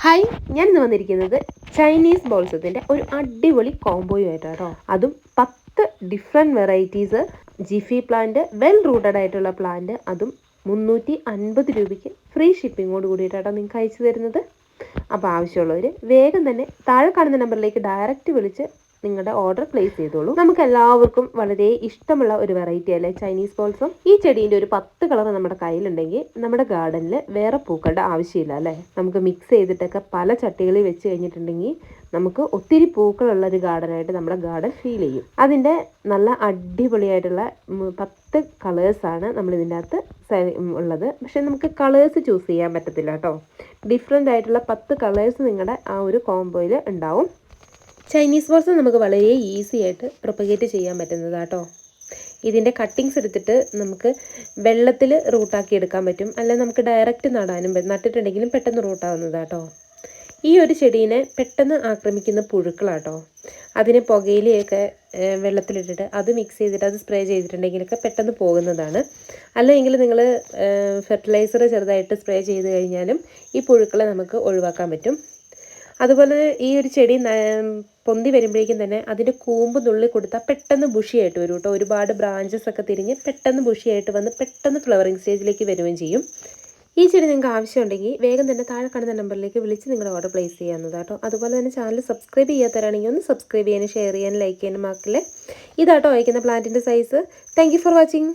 Hi, ഞാൻ ഇന്ന് വന്നിരിക്കുന്നത് ചൈനീസ് ബോൾസത്തിൻ്റെ ഒരു അടിപൊളി കോംബോയുമായിട്ടാണ്. അതും 10 different varieties Jiffy plant, well rooted ആയിട്ടുള്ള പ്ലാന്റ്, അതും 350 രൂപയ്ക്ക് ഫ്രീ ഷിപ്പിങ്ങോട് കൂടിയിട്ടാണ് നിങ്ങൾക്ക് അയച്ചു തരുന്നത്. അപ്പോൾ ആവശ്യമുള്ളവർ വേഗം തന്നെ താഴെ കാണുന്ന നമ്പറിലേക്ക് ഡയറക്റ്റ് വിളിച്ച് നിങ്ങളുടെ ഓർഡർ പ്ലേസ് ചെയ്തോളൂ. നമുക്ക് എല്ലാവർക്കും വളരെ ഇഷ്ടമുള്ള ഒരു വെറൈറ്റി അല്ലേ ചൈനീസ് ബോൾസം. ഈ ചെടീൻ്റെ ഒരു 10 കളർ നമ്മുടെ കയ്യിലുണ്ടെങ്കിൽ നമ്മുടെ ഗാർഡനിൽ വേറെ പൂക്കളുടെ ആവശ്യമില്ല അല്ലേ. നമുക്ക് മിക്സ് ചെയ്തിട്ടൊക്കെ പല ചട്ടികളിൽ വെച്ച് കഴിഞ്ഞിട്ടുണ്ടെങ്കിൽ നമുക്ക് ഒത്തിരി പൂക്കളുള്ള ഒരു ഗാർഡനായിട്ട് നമ്മുടെ ഗാർഡൻ ഫീൽ ചെയ്യും. അതിൻ്റെ നല്ല അടിപൊളിയായിട്ടുള്ള 10 കളേഴ്സാണ് നമ്മളിതിൻ്റെ അകത്ത് ഉള്ളത്. പക്ഷേ നമുക്ക് കളേഴ്സ് ചൂസ് ചെയ്യാൻ പറ്റത്തില്ല കേട്ടോ. ഡിഫറെൻ്റ് ആയിട്ടുള്ള 10 കളേഴ്സ് നിങ്ങളുടെ ആ ഒരു കോംബോയിൽ ഉണ്ടാവും. ചൈനീസ് ബോൾസ് നമുക്ക് വളരെ ഈസി ആയിട്ട് പ്രൊപ്പഗേറ്റ് ചെയ്യാൻ പറ്റുന്നതാട്ടോ. ഇതിൻ്റെ കട്ടിങ്സ് എടുത്തിട്ട് നമുക്ക് വെള്ളത്തിൽ റൂട്ടാക്കി എടുക്കാൻ പറ്റും, അല്ല നമുക്ക് ഡയറക്റ്റ് നടാനും നട്ടിട്ടുണ്ടെങ്കിലും പെട്ടെന്ന് റൂട്ടാവുന്നതാട്ടോ. ഈ ഒരു ചെടീനെ പെട്ടെന്ന് ആക്രമിക്കുന്ന പുഴുക്കളാട്ടോ. അതിന് പുകയിലയൊക്കെ വെള്ളത്തിലിട്ടിട്ട് അത് മിക്സ് ചെയ്തിട്ട് അത് സ്പ്രേ ചെയ്തിട്ടുണ്ടെങ്കിലൊക്കെ പെട്ടെന്ന് പോകുന്നതാണ്. അല്ലെങ്കിൽ നിങ്ങൾ ഫെർട്ടിലൈസർ ചെറുതായിട്ട് സ്പ്രേ ചെയ്ത് കഴിഞ്ഞാലും ഈ പുഴുക്കളെ നമുക്ക് ഒഴിവാക്കാൻ പറ്റും. അതുപോലെ ഈ ഒരു ചെടി പൊന്തി വരുമ്പോഴേക്കും തന്നെ അതിൻ്റെ കൂമ്പ് നുള്ളി കൊടുത്താൽ പെട്ടെന്ന് ബുഷിയായിട്ട് വരും കേട്ടോ. ഒരുപാട് ബ്രാഞ്ചസ് ഒക്കെ തിരിഞ്ഞ് പെട്ടെന്ന് ബുഷിയായിട്ട് വന്ന് പെട്ടെന്ന് ഫ്ലവറിങ് സ്റ്റേജിലേക്ക് വരികയും ചെയ്യും. ഈ ചെടി നിങ്ങൾക്ക് ആവശ്യമുണ്ടെങ്കിൽ വേഗം തന്നെ താഴെ കാണുന്ന നമ്പറിലേക്ക് വിളിച്ച് നിങ്ങളുടെ ഓർഡർ പ്ലേസ് ചെയ്യാവുന്നതാട്ടോ. അതുപോലെ തന്നെ ചാനൽ സബ്സ്ക്രൈബ് ചെയ്യാത്തവരാണെങ്കിൽ ഒന്ന് സബ്സ്ക്രൈബ് ചെയ്യാനും ഷെയർ ചെയ്യാനും ലൈക്ക് ചെയ്യാനും മറക്കില്ലേ. ഇതാട്ടോ അയക്കുന്ന പ്ലാന്റിൻ്റെ size. Thank you for watching.